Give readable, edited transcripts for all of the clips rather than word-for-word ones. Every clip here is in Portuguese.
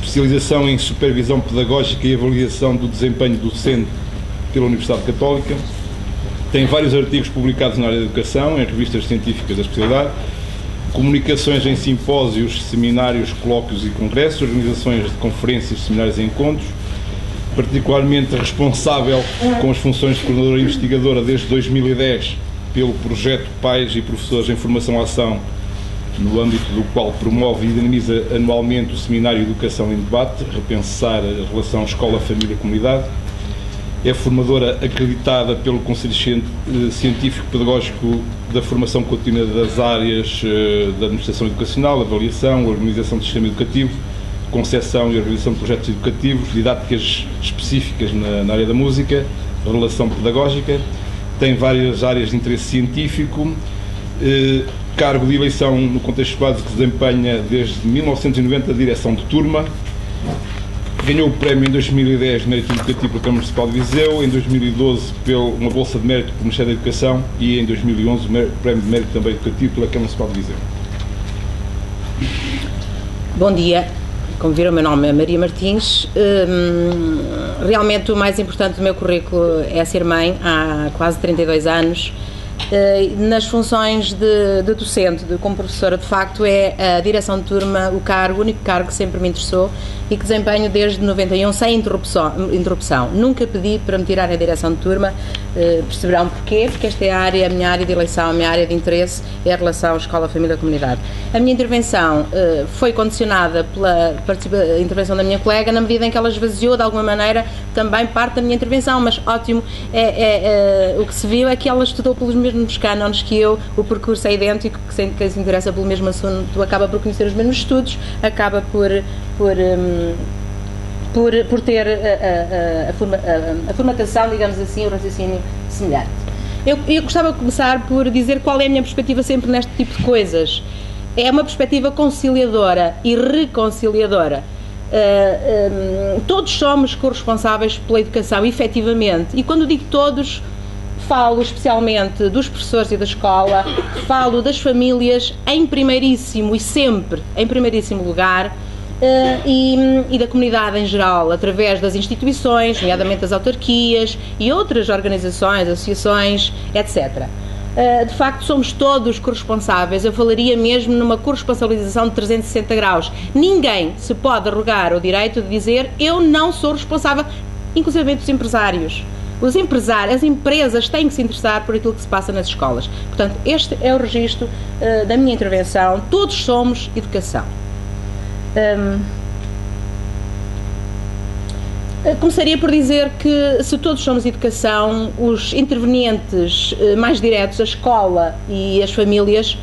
especialização em supervisão pedagógica e avaliação do desempenho docente pela Universidade Católica. Tem vários artigos publicados na área da educação, em revistas científicas da especialidade, comunicações em simpósios, seminários, colóquios e congressos, organizações de conferências, seminários e encontros, particularmente responsável com as funções de coordenadora investigadora desde 2010 pelo projeto Pais e Professores em Formação-Ação, no âmbito do qual promove e dinamiza anualmente o Seminário Educação em Debate, repensar a relação escola-família-comunidade. É formadora acreditada pelo Conselho Científico Pedagógico da Formação Contínua das áreas da Administração Educacional, Avaliação, Organização do Sistema Educativo, Concepção e Organização de Projetos Educativos, Didáticas Específicas na área da música, Relação Pedagógica. Tem várias áreas de interesse científico, cargo de eleição no contexto básico que desempenha desde 1990 a direção de turma. Ganhou o prémio em 2010 de Mérito Educativo pela Câmara Municipal de Viseu, em 2012 uma Bolsa de Mérito pelo Ministério da Educação e em 2011 o Prémio de Mérito também Educativo pela Câmara Municipal de Viseu. Bom dia, como viram, o meu nome é Maria Martins. Realmente o mais importante do meu currículo é ser mãe há quase 32 anos. Nas funções de docente, como professora, de facto é a direção de turma o único cargo que sempre me interessou e que desempenho desde 91 sem interrupção. Nunca pedi para me tirar a direção de turma, perceberão porquê, porque esta é a minha área de eleição, a minha área de interesse é a relação escola-família-comunidade. A minha intervenção foi condicionada pela intervenção da minha colega, na medida em que ela esvaziou de alguma maneira também parte da minha intervenção, mas ótimo, o que se viu é que ela estudou pelos mesmos cânones que eu, o percurso é idêntico, que quem se interessa pelo mesmo assunto acaba por conhecer os mesmos estudos, acaba por ter a formatação, digamos assim, o raciocínio semelhante. Eu gostava de começar por dizer qual é a minha perspectiva sempre neste tipo de coisas. É uma perspectiva conciliadora e reconciliadora. Todos somos corresponsáveis pela educação, efetivamente, e quando digo todos, falo especialmente dos professores e da escola, falo das famílias em primeiríssimo e sempre em primeiríssimo lugar, e da comunidade em geral, através das instituições, nomeadamente as autarquias e outras organizações, associações, etc. De facto, somos todos corresponsáveis. Eu falaria mesmo numa corresponsabilização de 360 graus. Ninguém se pode arrogar o direito de dizer eu não sou responsável, inclusive os empresários. As empresas têm que se interessar por aquilo que se passa nas escolas. Portanto, este é o registro da minha intervenção. Todos somos educação. Começaria por dizer que, se todos somos educação, os intervenientes mais diretos, a escola e as famílias,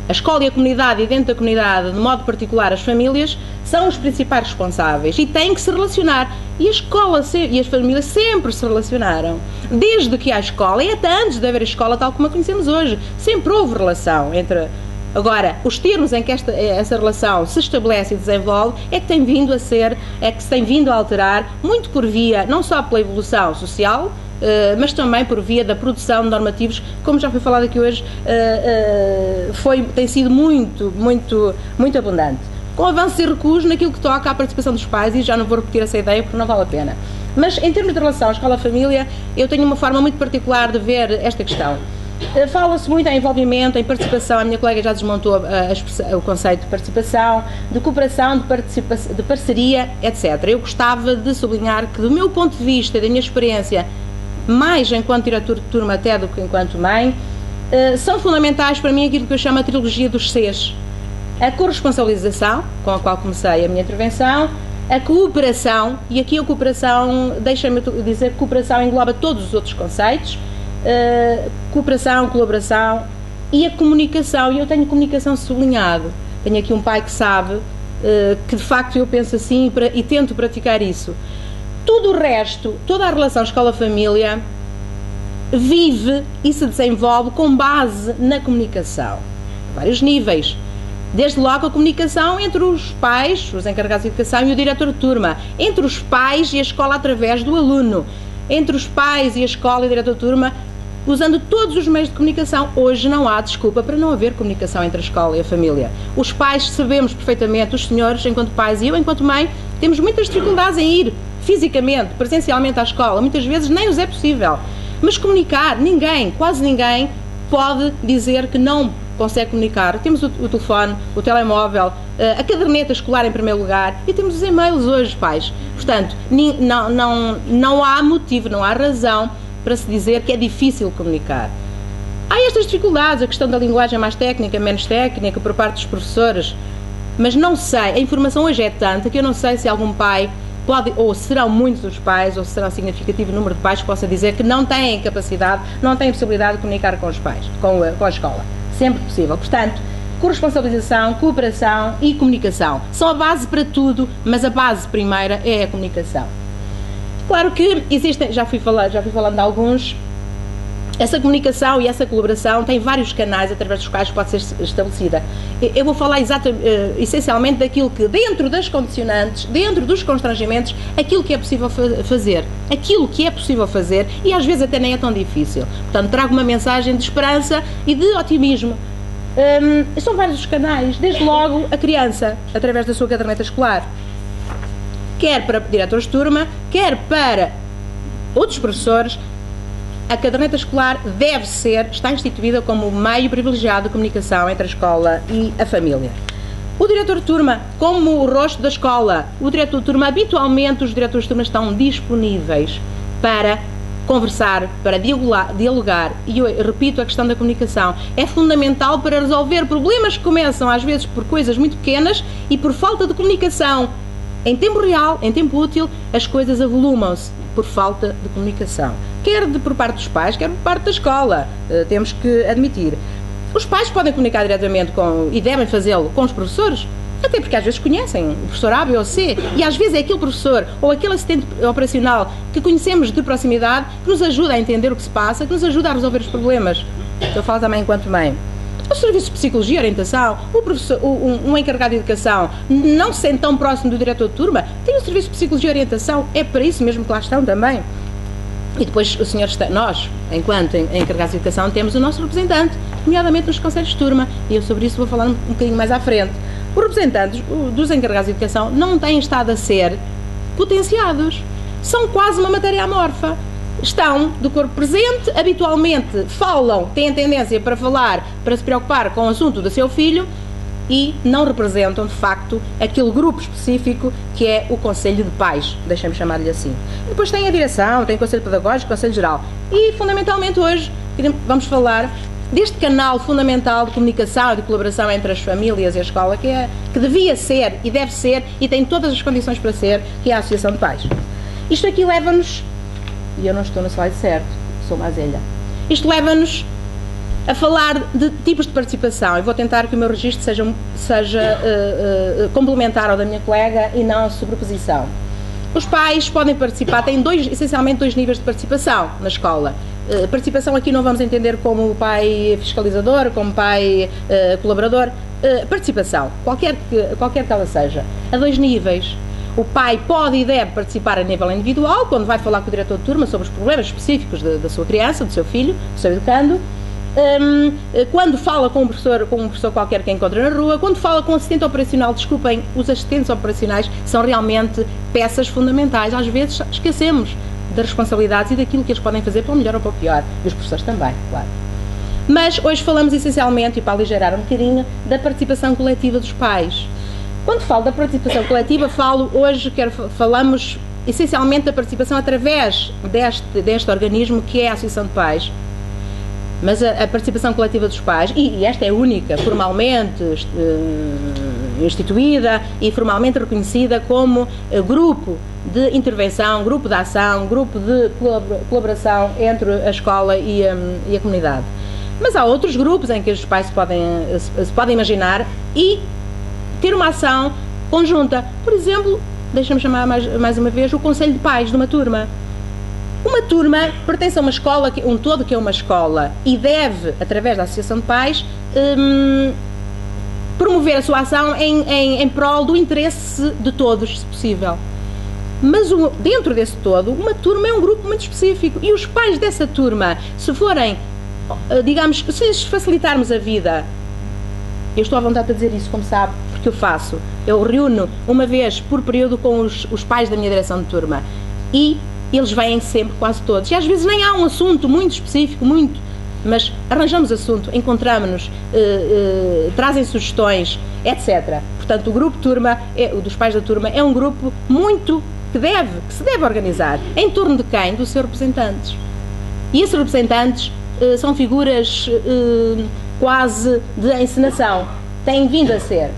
a escola e a comunidade, e dentro da comunidade, de modo particular as famílias, são os principais responsáveis e têm que se relacionar. E a escola e as famílias sempre se relacionaram. Desde que há escola, e até antes de haver a escola tal como a conhecemos hoje, sempre houve relação entre... Agora, os termos em que essa relação se estabelece e desenvolve é que tem vindo a ser, é que se tem vindo a alterar, muito por via, não só pela evolução social, mas também por via da produção de normativos, como já foi falado aqui hoje, tem sido muito abundante. Com avanços e recuos naquilo que toca à participação dos pais, e já não vou repetir essa ideia porque não vale a pena. Mas em termos de relação escola-família, eu tenho uma forma muito particular de ver esta questão. Fala-se muito em envolvimento, em participação, a minha colega já desmontou o conceito de participação, de cooperação, de parceria, etc. Eu gostava de sublinhar que, do meu ponto de vista, da minha experiência, mais enquanto diretor de turma até do que enquanto mãe, são fundamentais para mim aquilo que eu chamo a trilogia dos Cs. A corresponsabilização, com a qual comecei a minha intervenção, a cooperação, e aqui a cooperação, deixem-me dizer que cooperação engloba todos os outros conceitos, cooperação, colaboração e a comunicação, e eu tenho comunicação sublinhado. Tenho aqui um pai que sabe que de facto eu penso assim e tento praticar isso. Tudo o resto, toda a relação escola-família vive e se desenvolve com base na comunicação, a vários níveis. Desde logo a comunicação entre os pais, os encarregados de educação, e o diretor de turma, entre os pais e a escola através do aluno, entre os pais e a escola e o diretor de turma, usando todos os meios de comunicação. Hoje não há desculpa para não haver comunicação entre a escola e a família. Os pais sabemos perfeitamente, os senhores enquanto pais e eu enquanto mãe, Temos muitas dificuldades em ir fisicamente, presencialmente à escola, muitas vezes nem os é possível. Mas comunicar, ninguém, quase ninguém, pode dizer que não consegue comunicar. Temos o telefone, o telemóvel, a caderneta escolar em primeiro lugar e temos os e-mails hoje, pais. Portanto, não há motivo, não há razão para se dizer que é difícil comunicar. Há estas dificuldades, a questão da linguagem mais técnica, menos técnica, por parte dos professores, mas não sei, a informação hoje é tanta que eu não sei se algum pai pode, ou serão muitos os pais, ou será um significativo número de pais que possa dizer que não têm capacidade, não têm possibilidade de comunicar com os pais, com a escola. Sempre possível. Portanto, corresponsabilização, cooperação e comunicação. São a base para tudo, mas a base primeira é a comunicação. Claro que existem, já fui falando de alguns, essa comunicação e essa colaboração tem vários canais através dos quais pode ser estabelecida. Eu vou falar essencialmente daquilo que, dentro das condicionantes, dentro dos constrangimentos, aquilo que é possível fazer. Aquilo que é possível fazer e às vezes até nem é tão difícil. Portanto, trago uma mensagem de esperança e de otimismo. São vários os canais, desde logo a criança, através da sua caderneta escolar. Quer para diretores de turma, quer para outros professores, a caderneta escolar está instituída como meio privilegiado de comunicação entre a escola e a família. O diretor de turma, como o rosto da escola, o diretor de turma, habitualmente os diretores de turma estão disponíveis para conversar, para dialogar, e eu repito, a questão da comunicação é fundamental para resolver problemas que começam às vezes por coisas muito pequenas e por falta de comunicação. Em tempo real, em tempo útil, as coisas avolumam-se por falta de comunicação. Quer por parte dos pais, quer por parte da escola. Temos que admitir. Os pais podem comunicar diretamente e devem fazê-lo com os professores, até porque às vezes conhecem o professor A, B ou C, e às vezes é aquele professor ou aquele assistente operacional que conhecemos de proximidade que nos ajuda a entender o que se passa, que nos ajuda a resolver os problemas. Eu falo também enquanto mãe. O serviço de psicologia e orientação, um encarregado de educação, não sendo tão próximo do diretor de turma, tem o serviço de psicologia e orientação, é para isso mesmo que lá estão também. E depois nós, enquanto encarregados de educação, temos o nosso representante, nomeadamente nos conselhos de turma, e eu sobre isso vou falar um bocadinho mais à frente. Os representantes dos encarregados de educação não têm estado a ser potenciados, são quase uma matéria amorfa. Estão do corpo presente, habitualmente falam, têm tendência para falar, para se preocupar com o assunto do seu filho e não representam, de facto, aquele grupo específico que é o Conselho de Pais, deixem-me chamar-lhe assim. Depois tem a direção, tem o Conselho Pedagógico, o Conselho Geral. E, fundamentalmente, hoje vamos falar deste canal fundamental de comunicação e de colaboração entre as famílias e a escola, que devia ser e deve ser e tem todas as condições para ser, que é a Associação de Pais. Isto aqui leva-nos, e eu não estou no slide certo, sou mazelha, isto leva-nos a falar de tipos de participação. Eu vou tentar que o meu registro seja complementar ao da minha colega e não sobreposição. Os pais podem participar, têm essencialmente dois níveis de participação na escola. Participação aqui não vamos entender como pai fiscalizador, como pai colaborador. Participação, qualquer que ela seja, a dois níveis. O pai pode e deve participar a nível individual, quando vai falar com o diretor de turma sobre os problemas específicos da sua criança, do seu filho, do seu educando. Quando fala com um professor qualquer que encontra na rua, quando fala com um assistente operacional, desculpem, os assistentes operacionais são realmente peças fundamentais. Às vezes esquecemos das responsabilidades e daquilo que eles podem fazer para o melhor ou para o pior, e os professores também, claro. Mas hoje falamos essencialmente, e para aligerar um bocadinho, da participação coletiva dos pais. Quando falo da participação coletiva, falamos essencialmente da participação através deste organismo que é a Associação de Pais. Mas a participação coletiva dos pais, e esta é única, formalmente instituída e formalmente reconhecida como grupo de intervenção, grupo de ação, grupo de colaboração entre a escola e a comunidade. Mas há outros grupos em que os pais se podem imaginar e ter uma ação conjunta. Por exemplo, deixa-me chamar mais uma vez o Conselho de Pais de uma turma. Uma turma pertence a uma escola, um todo que é uma escola, e deve, através da Associação de Pais, promover a sua ação em prol do interesse de todos, se possível. Mas dentro desse todo, uma turma é um grupo muito específico, e os pais dessa turma, se forem, digamos, se lhes facilitarmos a vida, eu estou à vontade para dizer isso, como sabe, porque eu faço, Eu reúno uma vez por período com os pais da minha direção de turma e eles vêm sempre, quase todos. E às vezes nem há um assunto muito específico, mas arranjamos assunto, encontramos-nos, trazem sugestões, etc. Portanto, o grupo turma, o dos pais da turma, é um grupo que se deve organizar. Em torno de quem? Dos seus representantes. E esses representantes são figuras quase de encenação. Têm vindo a ser.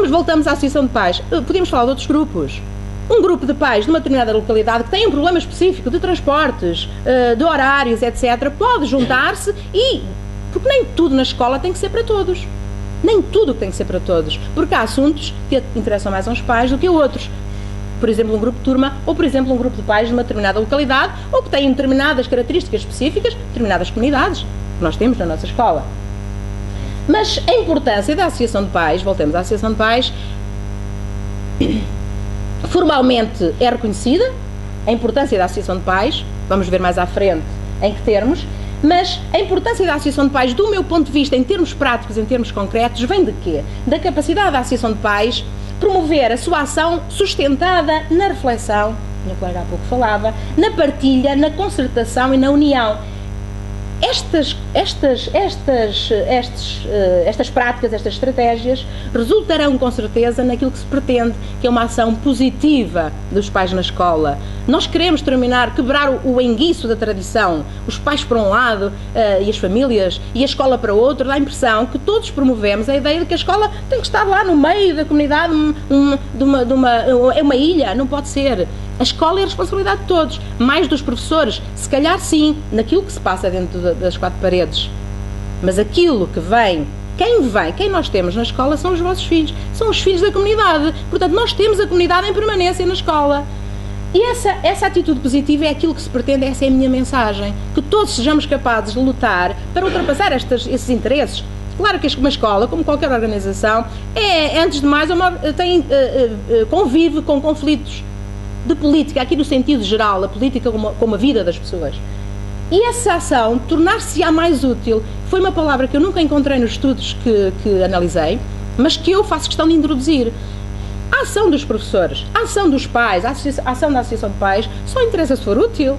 Voltamos à Associação de Pais. Podemos falar de outros grupos. Um grupo de pais de uma determinada localidade que tem um problema específico de transportes, de horários, etc., pode juntar-se porque nem tudo na escola tem que ser para todos. Nem tudo tem que ser para todos. Porque há assuntos que interessam mais aos pais do que a outros. Por exemplo, um grupo de turma, ou por exemplo, um grupo de pais de uma determinada localidade, ou que têm determinadas características específicas, determinadas comunidades que nós temos na nossa escola. Mas a importância da Associação de Pais, voltemos à Associação de Pais, formalmente é reconhecida, a importância da Associação de Pais, vamos ver mais à frente em que termos, mas a importância da Associação de Pais, do meu ponto de vista, em termos práticos, em termos concretos, vem de quê? Da capacidade da Associação de Pais promover a sua ação sustentada na reflexão, minha colega há pouco falava, na partilha, na concertação e na união. Estas práticas, estas estratégias, resultarão com certeza naquilo que se pretende, que é uma ação positiva dos pais na escola. Nós queremos quebrar o enguiço da tradição, os pais para um lado e as famílias e a escola para outro. Dá a impressão que todos promovemos a ideia de que a escola tem que estar lá no meio da comunidade, é uma ilha, não pode ser. A escola é a responsabilidade de todos, mais dos professores, se calhar sim, naquilo que se passa dentro das quatro paredes. Mas aquilo que vem, quem nós temos na escola são os vossos filhos, são os filhos da comunidade. Portanto, nós temos a comunidade em permanência na escola. E essa atitude positiva é aquilo que se pretende, essa é a minha mensagem, que todos sejamos capazes de lutar para ultrapassar esses interesses. Claro que uma escola, como qualquer organização, antes de mais, convive com conflitos de política, aqui no sentido geral, a política como a vida das pessoas. E essa ação, tornar-se-á mais útil, foi uma palavra que eu nunca encontrei nos estudos que analisei, mas que eu faço questão de introduzir. A ação dos professores, a ação dos pais, a ação da Associação de Pais, só interessa se for útil.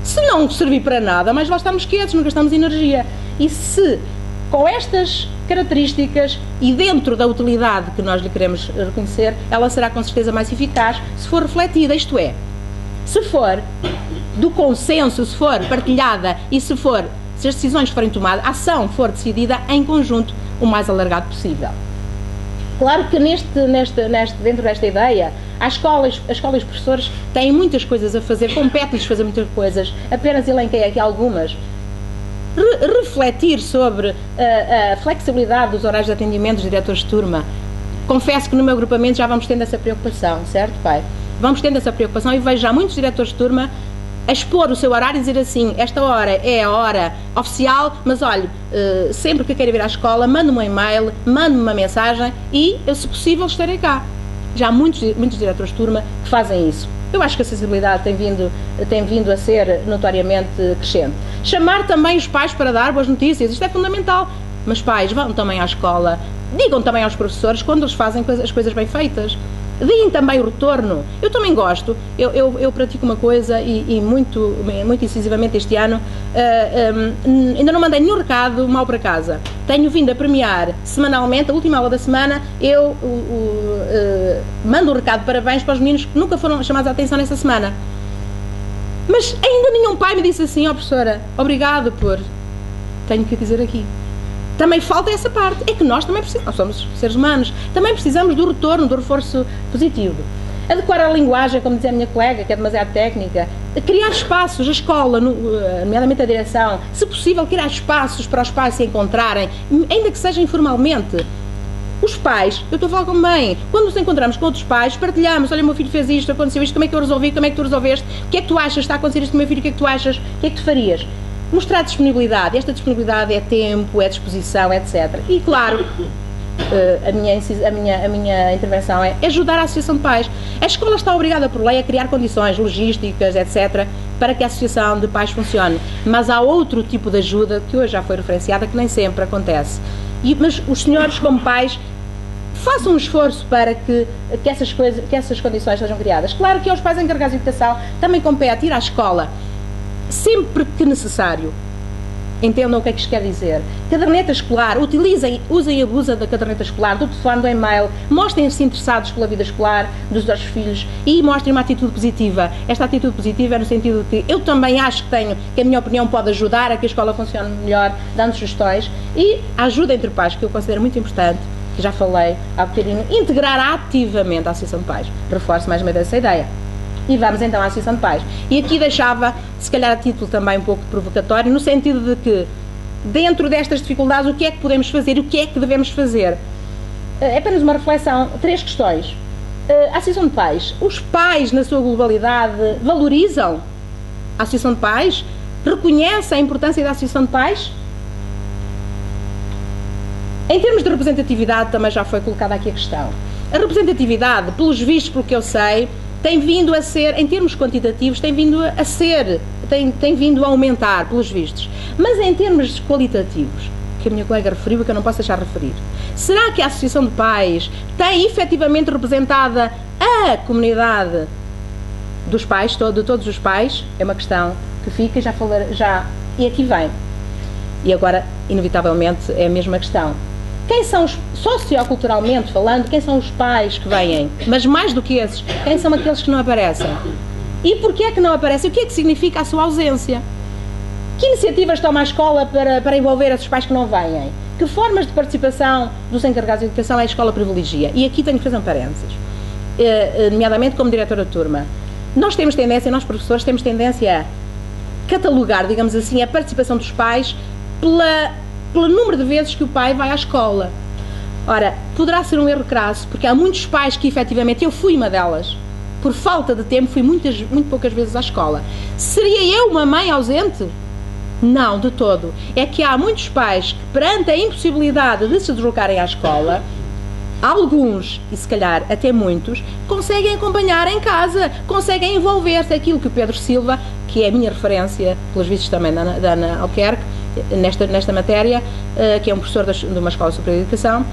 Se não servir para nada, mais vale estarmos quietos, não gastamos energia. E se, com estas características e dentro da utilidade que nós lhe queremos reconhecer, ela será com certeza mais eficaz se for refletida, isto é, se for do consenso, se for partilhada e se as decisões forem tomadas, a ação for decidida em conjunto o mais alargado possível. Claro que dentro desta ideia, a escola e os professores têm muitas coisas a fazer, compete-lhes fazer muitas coisas, apenas elenquei aqui algumas. Refletir sobre a flexibilidade dos horários de atendimento dos diretores de turma. Confesso que no meu agrupamento já vamos tendo essa preocupação, certo, pai? Vamos tendo essa preocupação e vejo já muitos diretores de turma a expor o seu horário e dizer assim, esta hora é a hora oficial, mas olha, sempre que queira vir à escola, mande-me um e-mail, mande-me uma mensagem e, se possível, estarei cá. Já há muitos diretores de turma que fazem isso. Eu acho que a sensibilidade tem vindo a ser notoriamente crescente. Chamar também os pais para dar boas notícias, isto é fundamental. Mas pais, vão também à escola, digam também aos professores quando eles fazem as coisas bem feitas. Deem também o retorno. Eu também gosto, eu pratico uma coisa e muito incisivamente este ano, ainda não mandei nenhum recado mau para casa. Tenho vindo a premiar semanalmente, a última aula da semana, eu mando um recado de parabéns para os meninos que nunca foram chamados a atenção nessa semana. Mas ainda nenhum pai me disse assim, professora, obrigado por... Tenho que dizer aqui. Também falta essa parte, é que nós também precisamos, nós somos seres humanos, também precisamos do retorno, do reforço positivo. Adequar a linguagem, como dizia a minha colega, que é demasiado técnica, criar espaços, a escola, nomeadamente a direção, se possível criar espaços para os pais se encontrarem, ainda que seja informalmente. Os pais, eu estou a falar com mãe, quando nos encontramos com outros pais, partilhamos, olha, o meu filho fez isto, aconteceu isto, como é que eu resolvi, como é que tu resolveste, o que é que tu achas, está a acontecer isto com o meu filho, o que é que tu achas, o que é que tu farias? Mostrar disponibilidade, esta disponibilidade é tempo, é disposição, etc. E claro, a minha intervenção é ajudar a Associação de Pais. A escola está obrigada por lei a criar condições logísticas, etc., para que a Associação de Pais funcione. Mas há outro tipo de ajuda, que hoje já foi referenciada, que nem sempre acontece. Mas os senhores, como pais, faça um esforço para que essas condições sejam criadas. Claro que aos pais encarregados de educação também compete ir à escola, sempre que necessário. Entendam o que é que isto quer dizer. Caderneta escolar, usem e abusem da caderneta escolar, do telefone, do e-mail, mostrem-se interessados pela vida escolar dos vossos filhos e mostrem uma atitude positiva. Esta atitude positiva é no sentido de que eu também acho que a minha opinião pode ajudar a que a escola funcione melhor, dando sugestões, e a ajuda entre pais, que eu considero muito importante, que já falei há bocadinho, integrar ativamente a Associação de Pais. Reforço mais uma vez essa ideia. E vamos então à Associação de Pais. E aqui deixava, se calhar a título também um pouco provocatório, no sentido de que, dentro destas dificuldades, o que é que podemos fazer e o que é que devemos fazer? É apenas uma reflexão, 3 questões. A Associação de Pais, os pais na sua globalidade valorizam a Associação de Pais? Reconhecem a importância da Associação de Pais? Em termos de representatividade, também já foi colocada aqui a questão. A representatividade, pelos vistos, pelo que eu sei, tem vindo a ser, em termos quantitativos, tem vindo a aumentar, pelos vistos. Mas em termos qualitativos, que a minha colega referiu e que eu não posso deixar de referir, será que a Associação de Pais tem efetivamente representada a comunidade dos pais, de todos os pais? É uma questão que fica, e aqui vem. E agora, inevitavelmente, é a mesma questão. Quem são socioculturalmente falando, quem são os pais que vêm? Mas mais do que esses, quem são aqueles que não aparecem? E porquê é que não aparecem? O que é que significa a sua ausência? Que iniciativas toma a escola para envolver esses pais que não vêm? Que formas de participação dos encarregados de educação a escola privilegia? E aqui tenho que fazer um parênteses, nomeadamente como diretora de turma. Nós professores temos tendência a catalogar, digamos assim, a participação dos pais pelo número de vezes que o pai vai à escola. Ora, poderá ser um erro crasso, porque há muitos pais que efetivamente, eu fui uma delas, por falta de tempo, fui muito poucas vezes à escola. Seria eu uma mãe ausente? Não, de todo. É que há muitos pais que, perante a impossibilidade de se deslocarem à escola, alguns, e se calhar até muitos, conseguem acompanhar em casa, conseguem envolver-se. Aquilo que o Pedro Silva, que é a minha referência, pelos vistos também da Ana Alquerque, nesta matéria, que é um professor de uma escola superior de educação,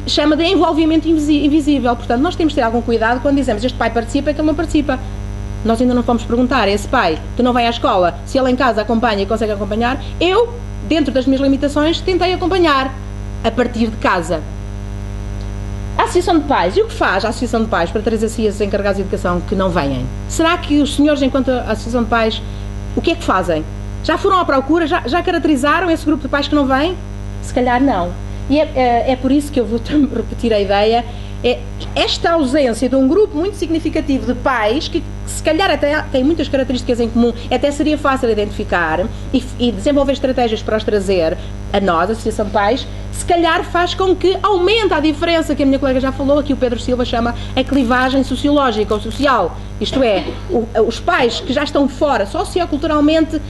chama de envolvimento invisível. Portanto, nós temos de ter algum cuidado quando dizemos este pai participa, é que ele não participa. Nós ainda não fomos perguntar a esse pai que não vai à escola se ele em casa acompanha e consegue acompanhar. Eu, dentro das minhas limitações, tentei acompanhar a partir de casa. A Associação de Pais, e o que faz a Associação de Pais para trazer assim esses encarregados de educação que não vêm? Será que os senhores, enquanto Associação de Pais, o que é que fazem? Já foram à procura? Já caracterizaram esse grupo de pais que não vêm? Se calhar não. E é por isso que eu vou repetir a ideia. Esta ausência de um grupo muito significativo de pais, que se calhar até tem muitas características em comum, até seria fácil identificar e desenvolver estratégias para os trazer a nós, a Associação de Pais, se calhar faz com que aumente a diferença que a minha colega já falou, aqui o Pedro Silva chama a clivagem sociológica ou social. Isto é, os pais que já estão fora, socioculturalmente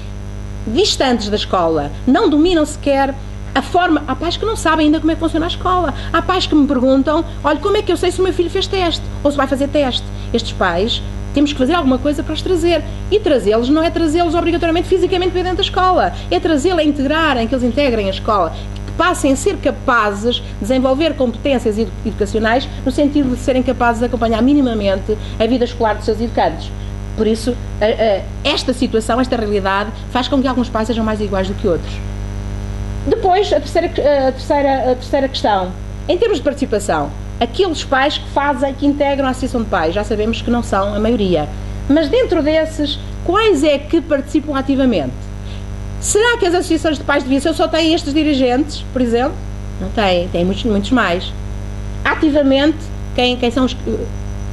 distantes da escola, não dominam sequer a forma. Há pais que não sabem ainda como é que funciona a escola. Há pais que me perguntam, olha, como é que eu sei se o meu filho fez teste ou se vai fazer teste? Estes pais, temos que fazer alguma coisa para os trazer. E trazê-los não é trazê-los obrigatoriamente fisicamente para dentro da escola, é trazê-los a integrarem, que eles integrem a escola, que passem a ser capazes de desenvolver competências educacionais no sentido de serem capazes de acompanhar minimamente a vida escolar dos seus educantes. Por isso, esta situação, esta realidade, faz com que alguns pais sejam mais iguais do que outros. Depois, a terceira questão. Em termos de participação, aqueles pais que integram a Associação de Pais, já sabemos que não são a maioria. Mas dentro desses, quais é que participam ativamente? Será que as associações de pais deviam ser? Só têm estes dirigentes, por exemplo? Não têm, têm muitos mais. Ativamente, quem são os...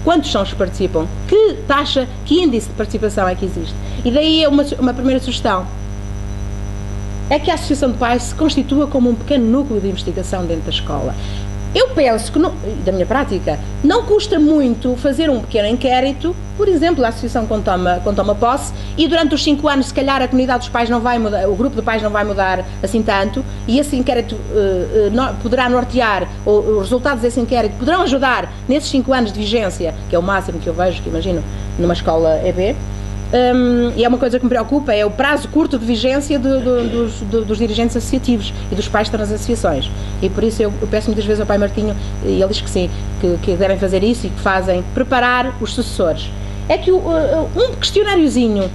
Quantos são os que participam? Que índice de participação é que existe? E daí é uma primeira sugestão. É que a Associação de Pais se constitua como um pequeno núcleo de investigação dentro da escola. Eu penso que, da minha prática, não custa muito fazer um pequeno inquérito, por exemplo, a associação quando toma posse, e durante os 5 anos, se calhar, a comunidade dos pais não vai mudar, o grupo de pais não vai mudar assim tanto, e esse inquérito poderá nortear, os resultados desse inquérito poderão ajudar nesses 5 anos de vigência, que é o máximo que eu vejo, que imagino, numa escola EB, e é uma coisa que me preocupa, é o prazo curto de vigência dos dirigentes associativos e dos pais das associações. E por isso eu peço muitas vezes ao pai Martinho, e ele diz que sim, que devem fazer isso e que fazem, preparar os sucessores. É que um questionáriozinho,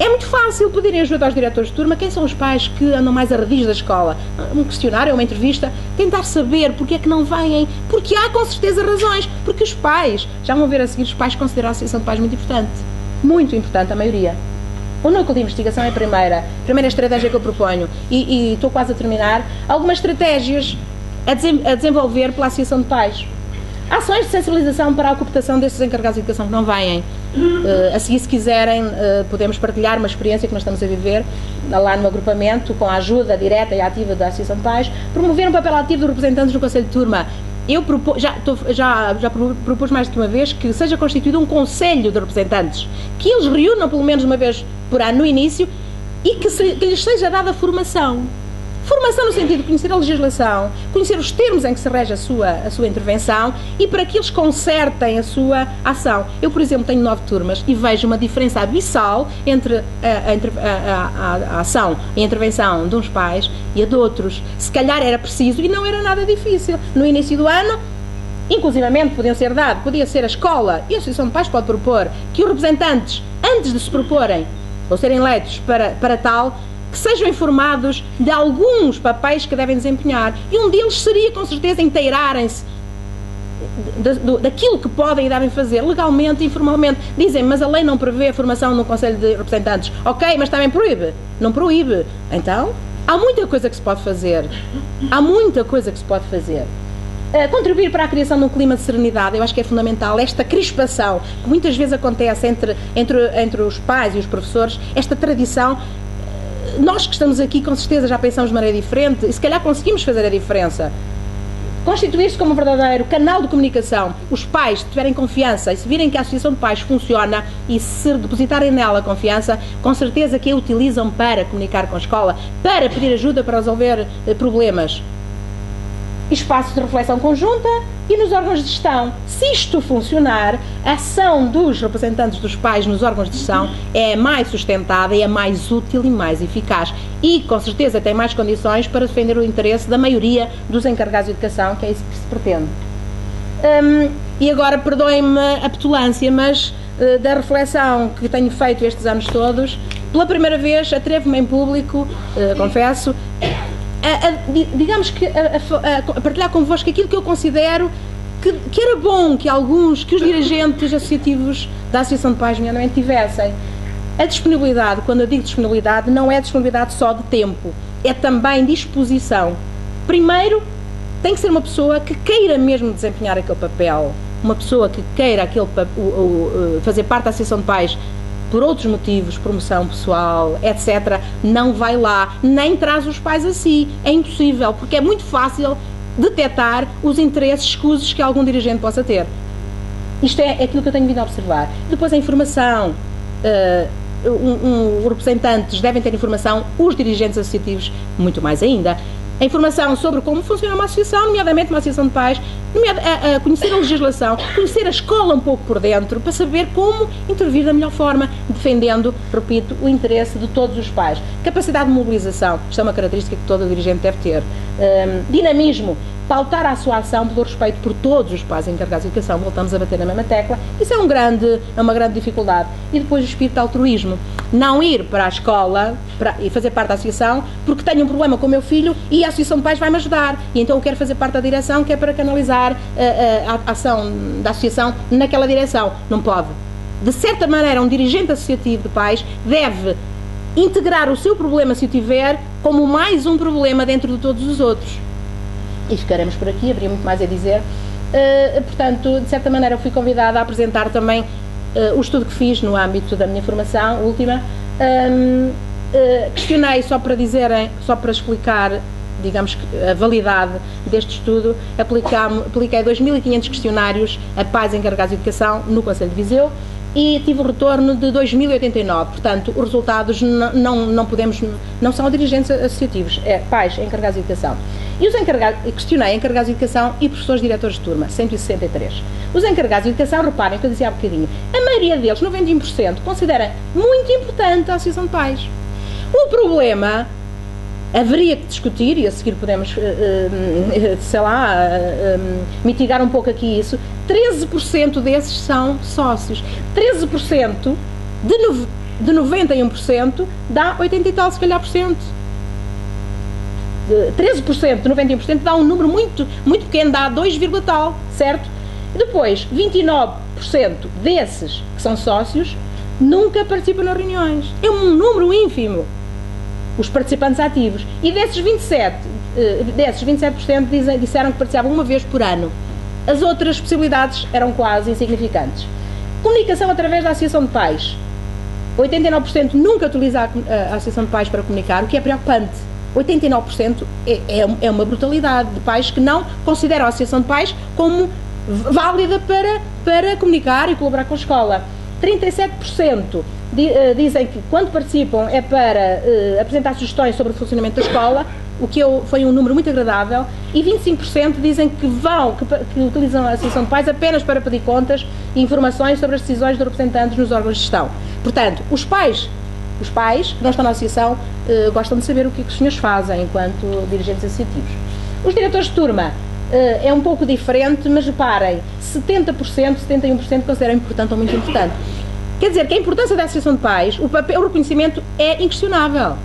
é muito fácil pedirem ajuda aos diretores de turma, quem são os pais que andam mais arredios da escola. Um questionário, uma entrevista, tentar saber porque é que não vêm, porque há com certeza razões, porque os pais, já vão ver a seguir, os pais consideram a associação de pais muito importante, a maioria. O núcleo de investigação é a primeira estratégia que eu proponho, e estou quase a terminar, algumas estratégias a desenvolver pela associação de pais. Ações de sensibilização para a cooptação destes encarregados de educação que não vêm. A seguir, se quiserem, podemos partilhar uma experiência que nós estamos a viver lá no agrupamento, com a ajuda direta e ativa da Associação de Pais, promover um papel ativo dos representantes no Conselho de Turma. Eu já propus mais do que uma vez que seja constituído um Conselho de Representantes, que eles reúnam pelo menos uma vez por ano no início e que lhes seja dada formação. Formação no sentido de conhecer a legislação, conhecer os termos em que se rege a sua intervenção e para que eles concertem a sua ação. Eu, por exemplo, tenho 9 turmas e vejo uma diferença abissal entre a ação e a intervenção de uns pais e a de outros. Se calhar era preciso e não era nada difícil. No início do ano, inclusivamente, podia ser a escola e a Associação de Pais pode propor que os representantes, antes de se proporem ou serem eleitos para tal, que sejam informados de alguns papéis que devem desempenhar. E um deles seria, com certeza, inteirarem-se daquilo que podem e devem fazer, legalmente e informalmente. Dizem, mas a lei não prevê a formação no Conselho de Representantes. Ok, mas também proíbe. Não proíbe. Então, há muita coisa que se pode fazer. Contribuir para a criação de um clima de serenidade, eu acho que é fundamental. Esta crispação que muitas vezes acontece entre os pais e os professores, esta tradição. Nós que estamos aqui, com certeza, já pensamos de maneira diferente e se calhar conseguimos fazer a diferença. Constituir-se como um verdadeiro canal de comunicação. Os pais, se tiverem confiança e se virem que a Associação de Pais funciona e se depositarem nela confiança, com certeza que a utilizam para comunicar com a escola, para pedir ajuda para resolver problemas. Espaços de reflexão conjunta e nos órgãos de gestão. Se isto funcionar, a ação dos representantes dos pais nos órgãos de gestão é mais sustentada e é mais útil e mais eficaz. E, com certeza, tem mais condições para defender o interesse da maioria dos encarregados de educação, que é isso que se pretende. E agora, perdoem-me a petulância, mas da reflexão que tenho feito estes anos todos, pela primeira vez atrevo-me em público, confesso, digamos que a partilhar convosco aquilo que eu considero que era bom que os dirigentes associativos da Associação de Pais, nomeadamente, tivessem. A disponibilidade, quando eu digo disponibilidade, não é disponibilidade só de tempo, é também disposição. Primeiro, tem que ser uma pessoa que queira mesmo desempenhar aquele papel, uma pessoa que queira fazer parte da Associação de Pais por outros motivos, promoção pessoal, etc., não vai lá, nem traz os pais a si. É impossível, porque é muito fácil detectar os interesses escusos que algum dirigente possa ter. Isto é aquilo que eu tenho vindo a observar. Depois a informação, os representantes devem ter informação, os dirigentes associativos muito mais ainda. A informação sobre como funciona uma associação, nomeadamente uma associação de pais, conhecer a legislação, conhecer a escola um pouco por dentro, para saber como intervir da melhor forma, defendendo, repito, o interesse de todos os pais. Capacidade de mobilização, isto é uma característica que todo dirigente deve ter. Dinamismo, pautar a sua ação pelo respeito por todos os pais encarregados de educação, voltamos a bater na mesma tecla, isso é uma grande dificuldade. E depois o espírito de altruísmo, não ir para a escola e fazer parte da associação porque tenho um problema com o meu filho e a Associação de Pais vai-me ajudar, e então eu quero fazer parte da direção, que é para canalizar a ação da associação naquela direção. Não pode. De certa maneira, um dirigente associativo de pais deve integrar o seu problema, se o tiver, como mais um problema dentro de todos os outros. E ficaremos por aqui, haveria muito mais a dizer. Portanto, de certa maneira, eu fui convidada a apresentar também o estudo que fiz no âmbito da minha formação, última. Questionei, só para explicar, digamos, a validade deste estudo, apliquei 2.500 questionários a pais encarregados de educação no Conselho de Viseu e tive o retorno de 2.089. Portanto, os resultados não são dirigentes associativos, é pais encarregados de educação. E os encarregados, questionei encarregados de educação e professores diretores de turma, 163. Os encarregados de educação, reparem que eu dizia há bocadinho, a maioria deles, 91%, considera muito importante a Associação de Pais. O problema, haveria que discutir, e a seguir podemos, sei lá, mitigar um pouco aqui isso, 13% desses são sócios. 13% de 91% dá 80 e tal, se calhar, por cento. 13% de 91% dá um número muito pequeno, dá 2, tal, certo? Depois, 29% desses que são sócios nunca participam nas reuniões. É um número ínfimo, os participantes ativos. E desses 27% disseram que participavam uma vez por ano. As outras possibilidades eram quase insignificantes. Comunicação através da Associação de Pais. 89% nunca utiliza a Associação de Pais para comunicar, o que é preocupante. 89% é uma brutalidade de pais que não consideram a Associação de Pais como válida para comunicar e colaborar com a escola. 37% dizem que quando participam é para apresentar sugestões sobre o funcionamento da escola, o que foi um número muito agradável, e 25% dizem que utilizam a Associação de Pais apenas para pedir contas e informações sobre as decisões dos representantes nos órgãos de gestão. Portanto, os pais que não estão na associação gostam de saber o que os senhores fazem enquanto dirigentes associativos. Os diretores de turma é um pouco diferente, mas reparem, 70%, 71% consideram importante ou muito importante. Quer dizer que a importância da Associação de Pais, o reconhecimento é inquestionável.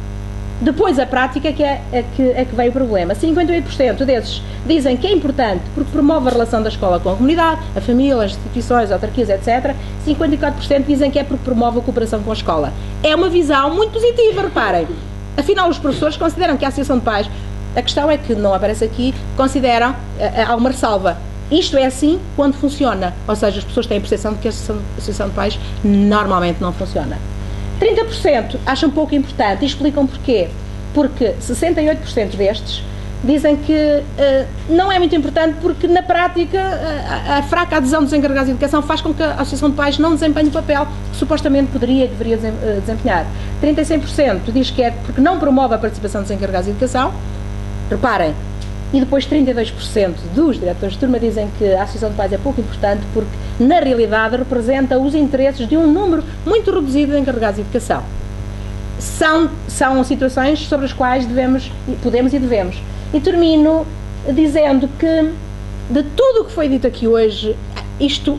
Depois a prática é que veio o problema. 58% desses dizem que é importante porque promove a relação da escola com a comunidade, a família, as instituições, as autarquias, etc. 54% dizem que é porque promove a cooperação com a escola. É uma visão muito positiva, reparem. Afinal, os professores consideram que a Associação de Pais, a questão é que não aparece aqui, consideram, há uma ressalva. Isto é assim quando funciona, ou seja, as pessoas têm a percepção de que a Associação de Pais normalmente não funciona. 30% acham pouco importante e explicam porquê. Porque 68% destes dizem que não é muito importante porque, na prática, a fraca adesão dos encarregados de educação faz com que a Associação de Pais não desempenhe o papel que supostamente poderia e deveria desempenhar. 36% diz que é porque não promove a participação dos encarregados de educação. Reparem, e depois 32% dos diretores de turma dizem que a Associação de Pais é pouco importante porque, na realidade, representa os interesses de um número muito reduzido de encarregados de educação. São situações sobre as quais podemos e devemos. E termino dizendo que, de tudo o que foi dito aqui hoje, isto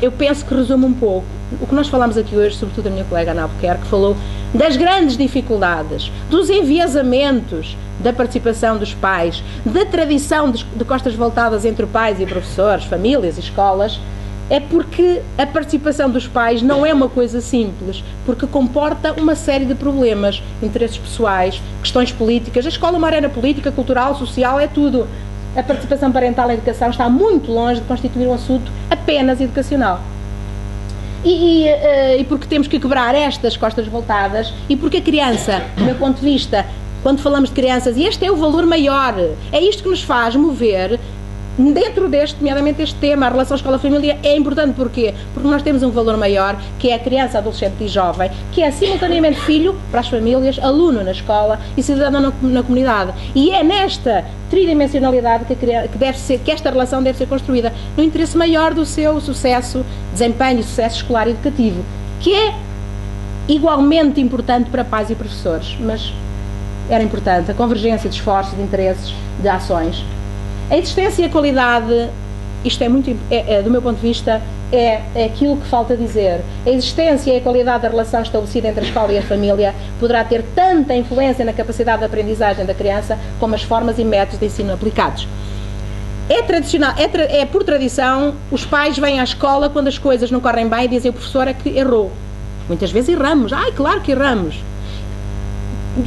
eu penso que resume um pouco o que nós falamos aqui hoje, sobretudo a minha colega Ana Albuquerque, falou das grandes dificuldades, dos enviesamentos da participação dos pais, da tradição de costas voltadas entre pais e professores, famílias e escolas. É porque a participação dos pais não é uma coisa simples, porque comporta uma série de problemas, interesses pessoais, questões políticas. A escola é uma arena política, cultural, social, é tudo. A participação parental na educação está muito longe de constituir um assunto apenas educacional. E porque temos que quebrar estas costas voltadas, e porque a criança, do meu ponto de vista, quando falamos de crianças, e este é o valor maior, é isto que nos faz mover dentro nomeadamente este tema, a relação escola-família, é importante. Porquê? Porque nós temos um valor maior, que é a criança, adolescente e jovem, que é simultaneamente filho para as famílias, aluno na escola e cidadão na comunidade. E é nesta tridimensionalidade que esta relação deve ser construída, no interesse maior do seu sucesso, desempenho e sucesso escolar e educativo, que é igualmente importante para pais e professores, mas era importante a convergência de esforços, de interesses, de ações. A existência e a qualidade, isto é muito, do meu ponto de vista, é aquilo que falta dizer. A existência e a qualidade da relação estabelecida entre a escola e a família poderá ter tanta influência na capacidade de aprendizagem da criança como as formas e métodos de ensino aplicados. Por tradição, os pais vêm à escola quando as coisas não correm bem e dizem: o professor é que errou. Muitas vezes erramos. Claro que erramos.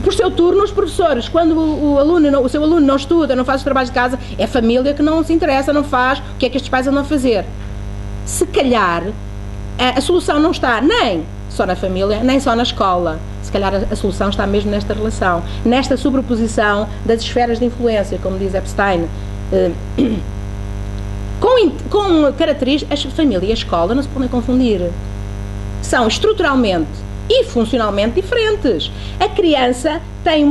Por seu turno, os professores, quando o seu aluno não estuda, não faz os trabalhos de casa, é a família que não se interessa, não faz, o que é que estes pais andam a fazer? Se calhar, a solução não está nem só na família, nem só na escola. Se calhar a solução está mesmo nesta relação, nesta sobreposição das esferas de influência, como diz Epstein. Com características, a família e a escola não se podem confundir. São estruturalmente e funcionalmente diferentes. A criança tem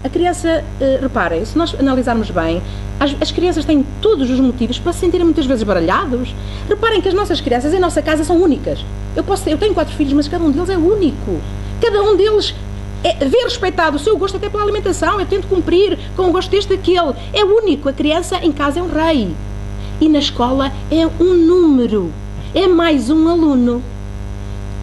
A criança, reparem, se nós analisarmos bem, as crianças têm todos os motivos para se sentirem muitas vezes baralhados. Reparem que as nossas crianças em nossa casa são únicas. Eu tenho 4 filhos, mas cada um deles é único. Cada um deles vê respeitado o seu gosto até pela alimentação. Eu tento cumprir com o gosto deste, daquele. É único. A criança em casa é um rei. E na escola é um número. É mais um aluno.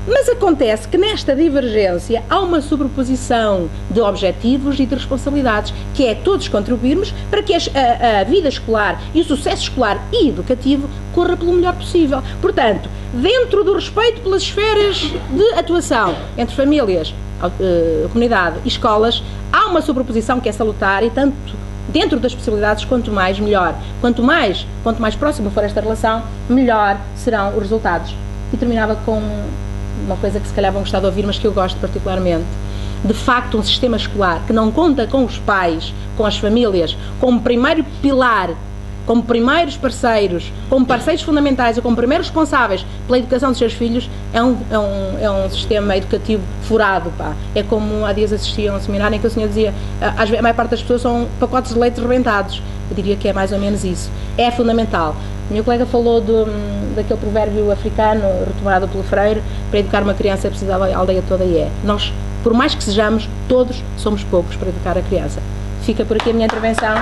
Mas acontece que nesta divergência há uma sobreposição de objetivos e de responsabilidades, que é todos contribuirmos para que a vida escolar e o sucesso escolar e educativo corra pelo melhor possível. Portanto, dentro do respeito pelas esferas de atuação entre famílias, comunidade e escolas, há uma sobreposição que é salutar e tanto dentro das possibilidades, quanto mais, melhor. Quanto mais próximo for esta relação, melhor serão os resultados. E terminava com uma coisa que se calhar vão gostar de ouvir, mas que eu gosto particularmente. De facto, um sistema escolar que não conta com os pais, com as famílias, como primeiro pilar, como primeiros parceiros, como parceiros fundamentais ou como primeiros responsáveis pela educação dos seus filhos, é um sistema educativo furado, pá. É como há dias assisti a um seminário em que o senhor dizia a maior parte das pessoas são pacotes de leite rebentados. Eu diria que é mais ou menos isso. É fundamental. O meu colega falou daquele provérbio africano, retomado pelo Freire, para educar uma criança é preciso a aldeia toda, e é. Nós, por mais que sejamos, todos somos poucos para educar a criança. Fica por aqui a minha intervenção.